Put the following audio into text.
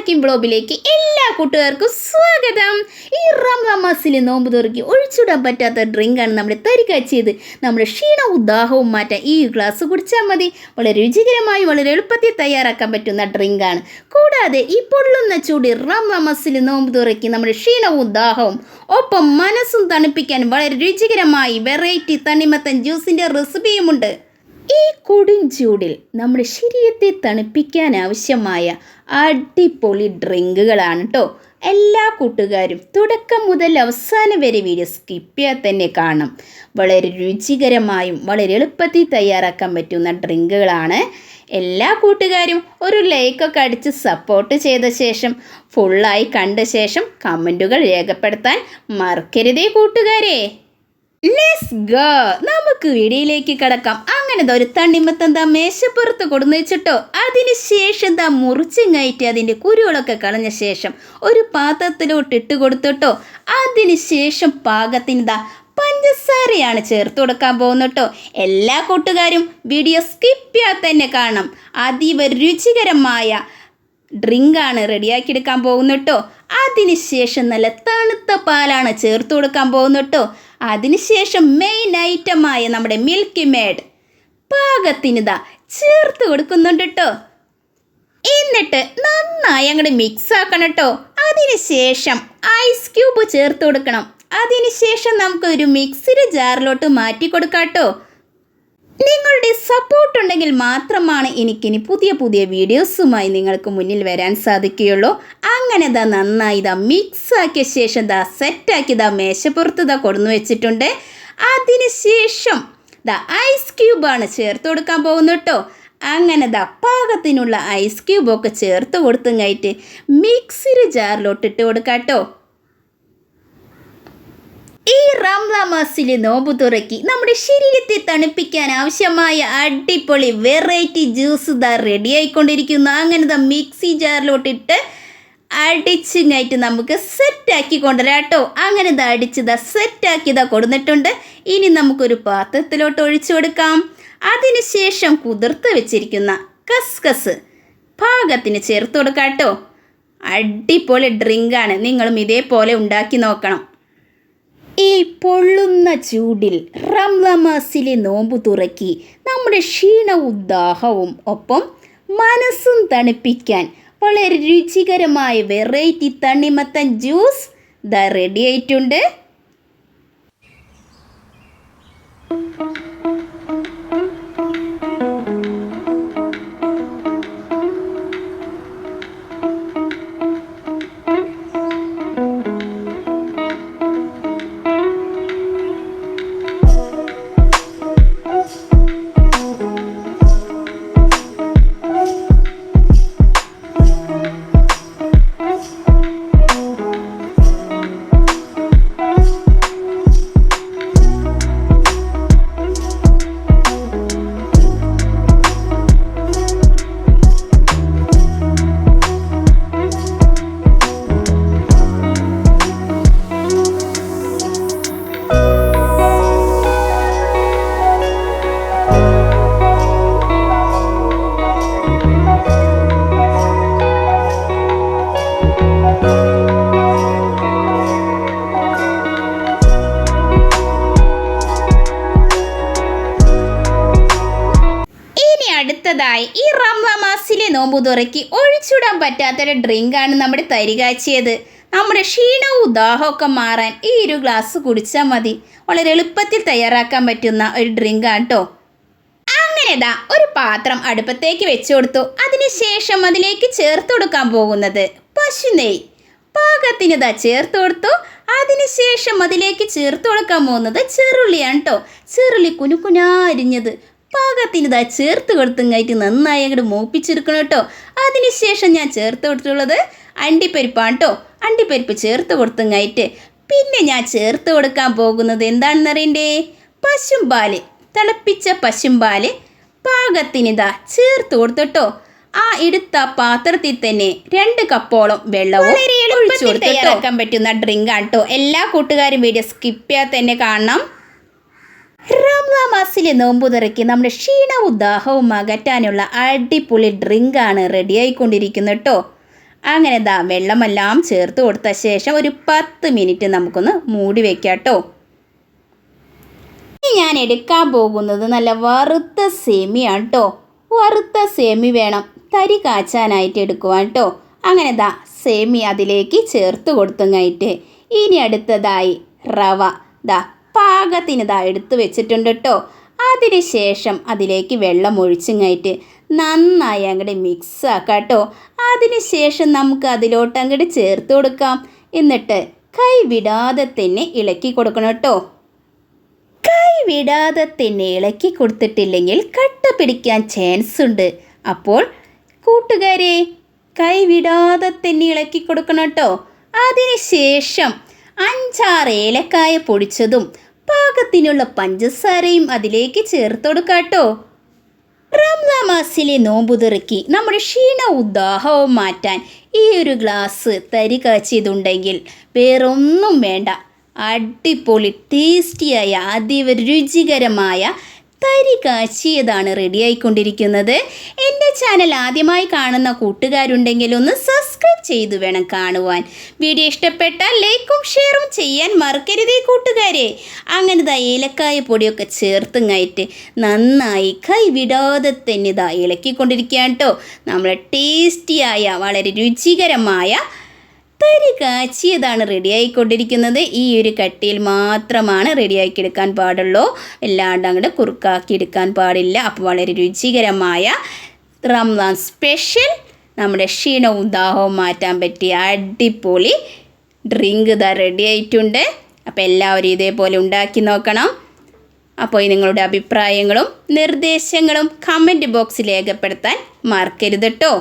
Cooking ബ്ലോഗിലേക്ക് എല്ലാ കൂട്ടുകാർക്കും സ്വാഗതം. ഈ റമദാൻ മാസത്തിൽ നോമ്പ് തുറക്കി ഒഴിച്ചുവിടാൻ പറ്റാത്ത ഡ്രിങ്കാണ് നമ്മുടെ തരികാച്ചിയത്. നമ്മുടെ ക്ഷീണവും ദാഹവും മാറ്റാൻ ഈ ഗ്ലാസ് കുടിച്ചാൽ മതി. വളരെ രുചികരമായി വളരെ എളുപ്പത്തിൽ തയ്യാറാക്കാൻ പറ്റുന്ന ഡ്രിങ്കാണ്. കൂടാതെ ഈ പൊള്ളുന്ന ചൂടി റമദാൻ മാസത്തിൽ നോമ്പ് തുറക്കി നമ്മുടെ ക്ഷീണവും ദാഹവും ഒപ്പം മനസ്സും തണുപ്പിക്കാൻ വളരെ രുചികരമായി വെറൈറ്റി തണ്ണിമത്തൻ ജ്യൂസിൻ്റെ റെസിപ്പിയുമുണ്ട്. ഈ കൊടും ചൂടിൽ നമ്മുടെ ശരീരത്തെ തണുപ്പിക്കാൻ ആവശ്യമായ അടിപൊളി ഡ്രിങ്കുകളാണ് കേട്ടോ. എല്ലാ കൂട്ടുകാരും തുടക്കം മുതൽ അവസാനം വരെ വീഡിയോ സ്കിപ്പ് ചെയ്യാൻ തന്നെ കാണണം. വളരെ രുചികരമായും വളരെ എളുപ്പത്തിൽ തയ്യാറാക്കാൻ പറ്റുന്ന ഡ്രിങ്കുകളാണ്. എല്ലാ കൂട്ടുകാരും ഒരു ലൈക്കൊക്കെ അടിച്ച് സപ്പോർട്ട് ചെയ്ത ശേഷം ഫുള്ളായി കണ്ട ശേഷം കമൻറ്റുകൾ രേഖപ്പെടുത്താൻ മറക്കരുതേ കൂട്ടുകാരെ. ലെറ്റ്സ് ഗോ, നമുക്ക് വീഡിയോയിലേക്ക് കിടക്കാം. അങ്ങനെ ഒരു തണ്ണിമത്തൻ മേശപ്പുറത്ത് കൊടുന്ന് വെച്ചിട്ടോ, അതിന് ശേഷം മുറിച്ചിങ്ങായിട്ട് അതിൻ്റെ കുരുകളൊക്കെ കളഞ്ഞ ശേഷം ഒരു പാത്രത്തിലോട്ട് ഇട്ട് കൊടുത്തിട്ടോ, അതിന് ശേഷം പാകത്തിന് പഞ്ചസാരയാണ് ചേർത്ത് കൊടുക്കാൻ പോകുന്നട്ടോ. എല്ലാ കൂട്ടുകാരും വീഡിയോ സ്കിപ്പ് ചെയ്യാതെ തന്നെ കാണണം. അതീവ രുചികരമായ ഡ്രിങ്കാണ് റെഡിയാക്കിയെടുക്കാൻ പോകുന്നട്ടോ. അതിന് ശേഷം നല്ല തണുത്ത പാലാണ് ചേർത്ത് കൊടുക്കാൻ പോകുന്നട്ടോ. അതിനുശേഷം മെയിൻ ഐറ്റമായ നമ്മുടെ മിൽക്കി മേഡ് പാകത്തിന് ചേർത്ത് കൊടുക്കുന്നുണ്ട് കേട്ടോ. എന്നിട്ട് നന്നായി അങ്ങോട്ട് മിക്സ് ആക്കണം കേട്ടോ. അതിനുശേഷം ഐസ് ക്യൂബ് ചേർത്ത് കൊടുക്കണം. അതിനുശേഷം നമുക്കൊരു മിക്സിയുടെ ജാറിലോട്ട് മാറ്റി കൊടുക്കാം കേട്ടോ. നിങ്ങളുടെ സപ്പോർട്ട് ഉണ്ടെങ്കിൽ മാത്രമാണ് എനിക്കിനി പുതിയ പുതിയ വീഡിയോസുമായി നിങ്ങൾക്ക് മുന്നിൽ വരാൻ സാധിക്കുകയുള്ളൂ. അങ്ങനെ നന്നായി മിക്സാക്കിയ ശേഷം സെറ്റാക്കി മേശപ്പുറത്ത് കൊടുന്നു വെച്ചിട്ടുണ്ട്. അതിന് ശേഷം ഐസ് ക്യൂബാണ് ചേർത്ത് കൊടുക്കാൻ പോകുന്നത് കേട്ടോ. അങ്ങനെ പാകത്തിനുള്ള ഐസ് ക്യൂബൊക്കെ ചേർത്ത് കൊടുത്തുങ്ങായിട്ട് മിക്സിയുടെ ജാറിലോട്ട് ഇട്ട് കൊടുക്കാം കേട്ടോ. ഈ റമദാൻ മാസത്തിൽ നോമ്പ് തുറക്കി നമ്മുടെ ശരീരത്തെ തണുപ്പിക്കാൻ ആവശ്യമായ അടിപൊളി വെറൈറ്റി ജ്യൂസ് റെഡി ആയിക്കൊണ്ടിരിക്കുന്നു. അങ്ങനെ മിക്സി ജാറിലോട്ടിട്ട് അടിച്ചിങ്ങായിട്ട് നമുക്ക് സെറ്റാക്കി കൊണ്ടുവരാം കേട്ടോ. അങ്ങനെ അടിച്ച് സെറ്റാക്കി കൊടുത്തിട്ടുണ്ട്. ഇനി നമുക്കൊരു പാത്രത്തിലോട്ട് ഒഴിച്ചു കൊടുക്കാം. അതിനുശേഷം കുതിർത്ത് വെച്ചിരിക്കുന്ന കസ്കസ് പാകത്തിന് ചേർത്ത് കൊടുക്കാം കേട്ടോ. അടിപൊളി ഡ്രിങ്കാണ്. നിങ്ങളും ഇതേപോലെ ഉണ്ടാക്കി നോക്കണം. ഈ പൊള്ളുന്ന ചൂടിൽ റമദാൻ മാസത്തിലെ നോമ്പ് തുറക്കി നമ്മുടെ ക്ഷീണവും ദാഹവും ഒപ്പം മനസ്സും തണുപ്പിക്കാൻ വളരെ രുചികരമായ വെറൈറ്റി തണ്ണിമത്തൻ ജ്യൂസ് റെഡി ആയിട്ടുണ്ട്. അടുത്തതായി ഈ റമദാൻ മാസത്തിലെ നോമ്പ് തുറക്കി ഒഴിച്ചുവിടാൻ പറ്റാത്തൊരു ഡ്രിങ്കാണ് നമ്മുടെ തരികാച്ചിയത്. നമ്മുടെ ക്ഷീണവും ദാഹമൊക്കെ മാറാൻ ഈ ഒരു ഗ്ലാസ് കുടിച്ചാൽ മതി. വളരെ എളുപ്പത്തിൽ തയ്യാറാക്കാൻ പറ്റുന്ന ഒരു ഡ്രിങ്കാണ് കേട്ടോ. അങ്ങനെ ഒരു പാത്രം അടുപ്പത്തേക്ക് വെച്ചു കൊടുത്തു. അതിനുശേഷം അതിലേക്ക് ചേർത്ത് കൊടുക്കാൻ പോകുന്നത് പശുനെയ്യ് പാകത്തിന് ചേർത്ത് കൊടുത്തു. അതിനുശേഷം അതിലേക്ക് ചേർത്ത് കൊടുക്കാൻ പോകുന്നത് ചെറുള്ളിയാണ് കേട്ടോ. ചെറുള്ളി കുനുകുനാ അരിഞ്ഞത് പാകത്തിന് ചേർത്ത് കൊടുത്തുങ്ങായിട്ട് നന്നായി അങ്ങോട്ട് മൂപ്പിച്ചെടുക്കണം കേട്ടോ. അതിനുശേഷം ഞാൻ ചേർത്ത് കൊടുത്തുള്ളത് അണ്ടിപ്പരിപ്പാണ് കേട്ടോ. അണ്ടിപ്പരിപ്പ് ചേർത്ത് കൊടുത്തുങ്ങായിട്ട് പിന്നെ ഞാൻ ചേർത്ത് കൊടുക്കാൻ പോകുന്നത് എന്താണെന്ന് അറിയണ്ടേ? പശുമ്പാല്, തിളപ്പിച്ച പശുമ്പാല് പാകത്തിന് ചേർത്ത് കൊടുത്തിട്ടോ. ആ എടുത്ത പാത്രത്തിൽ തന്നെ 2 കപ്പോളം വെള്ളവും ഒഴിച്ചു കൊടുത്ത് തയ്യാറാക്കാൻ പറ്റുന്ന ഡ്രിങ്കാണ് കേട്ടോ. എല്ലാ കൂട്ടുകാരും വീഡിയോ സ്കിപ്പ് ചെയ്യാതെ തന്നെ കാണണം. റമദാൻ മാസത്തിലെ നോമ്പ് തുറക്കി നമ്മുടെ ക്ഷീണവും ദാഹവും അകറ്റാനുള്ള അടിപൊളി ഡ്രിങ്കാണ് റെഡി ആയിക്കൊണ്ടിരിക്കുന്നത് കേട്ടോ. അങ്ങനെ വെള്ളമെല്ലാം ചേർത്ത് കൊടുത്ത ശേഷം ഒരു 10 മിനിറ്റ് നമുക്കൊന്ന് മൂടി വയ്ക്കാം കേട്ടോ. ഇനി ഞാൻ എടുക്കാൻ പോകുന്നത് നല്ല വറുത്ത സേമിയാണ് കേട്ടോ. വറുത്ത സേമി വേണം തരി കാച്ചാനായിട്ട് എടുക്കുവാൻ കേട്ടോ. അങ്ങനെ സേമി അതിലേക്ക് ചേർത്ത് കൊടുത്തങ്ങായിട്ട് ഇനി അടുത്തതായി റവ പാകത്തിന് എടുത്ത് വെച്ചിട്ടുണ്ട് കേട്ടോ. അതിന് ശേഷം അതിലേക്ക് വെള്ളം ഒഴിച്ചങ്ങായിട്ട് നന്നായി അങ്ങോട്ട് മിക്സ് ആക്കാം കേട്ടോ. അതിന് ശേഷം നമുക്ക് അതിലോട്ട് അങ്ങോട്ട് ചേർത്ത് കൊടുക്കാം. എന്നിട്ട് കൈ വിടാതെ തന്നെ ഇളക്കി കൊടുക്കണം കേട്ടോ. കൈ വിടാതെ തന്നെ ഇളക്കി കൊടുത്തിട്ടില്ലെങ്കിൽ കട്ട പിടിക്കാൻ ചാൻസ് ഉണ്ട്. അപ്പോൾ കൂട്ടുകാരെ കൈ വിടാതെ തന്നെ ഇളക്കി കൊടുക്കണം കേട്ടോ. അതിന് ശേഷം 5-6 ഏലക്കായ പൊടിച്ചതും പാകത്തിനുള്ള പഞ്ചസാരയും അതിലേക്ക് ചേർത്ത് കൊടുക്കാം കേട്ടോ. റംസാൻ മാസത്തിലെ നോമ്പ് തുറക്കി നമ്മുടെ ക്ഷീണവും ദാഹവും മാറ്റാൻ ഈ ഒരു ഗ്ലാസ് തരി കാച്ചിയതുണ്ടെങ്കിൽ വേറൊന്നും വേണ്ട. അടിപൊളി ടേസ്റ്റിയായ അതിരുചികരമായ തരി കാച്ചിയതാണ് റെഡിയായിക്കൊണ്ടിരിക്കുന്നത്. എൻ്റെ ചാനൽ ആദ്യമായി കാണുന്ന കൂട്ടുകാരുണ്ടെങ്കിൽ ഒന്ന് സബ്സ്ക്രൈബ് ചെയ്തു വേണം കാണുവാൻ. വീഡിയോ ഇഷ്ടപ്പെട്ടാൽ ലൈക്കും ഷെയറും ചെയ്യാൻ മറക്കരുതേ കൂട്ടുകാരെ. അങ്ങനെ ഏലക്കായ പൊടിയൊക്കെ ചേർത്തുങ്ങായിട്ട് നന്നായി കൈ വിടാതെ തന്നെ ഇളക്കിക്കൊണ്ടിരിക്കുകയാണ് കേട്ടോ. നമ്മളെ ടേസ്റ്റിയായ വളരെ രുചികരമായ തരി കാച്ചിയതാണ് റെഡിയായിക്കൊണ്ടിരിക്കുന്നത്. ഈ ഒരു കട്ടിയിൽ മാത്രമാണ് റെഡിയാക്കിയെടുക്കാൻ പാടുള്ളൂ, അല്ലാണ്ട് അങ്ങോട്ട് കുറുക്കാക്കിയെടുക്കാൻ പാടില്ല. അപ്പോൾ വളരെ രുചികരമായ റംസാൻ സ്പെഷ്യൽ നമ്മുടെ ക്ഷീണവും ദാഹവും മാറ്റാൻ പറ്റിയ അടിപൊളി ഡ്രിങ്ക് റെഡി ആയിട്ടുണ്ട്. അപ്പോൾ എല്ലാവരും ഇതേപോലെ ഉണ്ടാക്കി നോക്കണം. അപ്പോൾ നിങ്ങളുടെ അഭിപ്രായങ്ങളും നിർദ്ദേശങ്ങളും കമൻറ്റ് ബോക്സിൽ രേഖപ്പെടുത്താൻ മറക്കരുത് കേട്ടോ.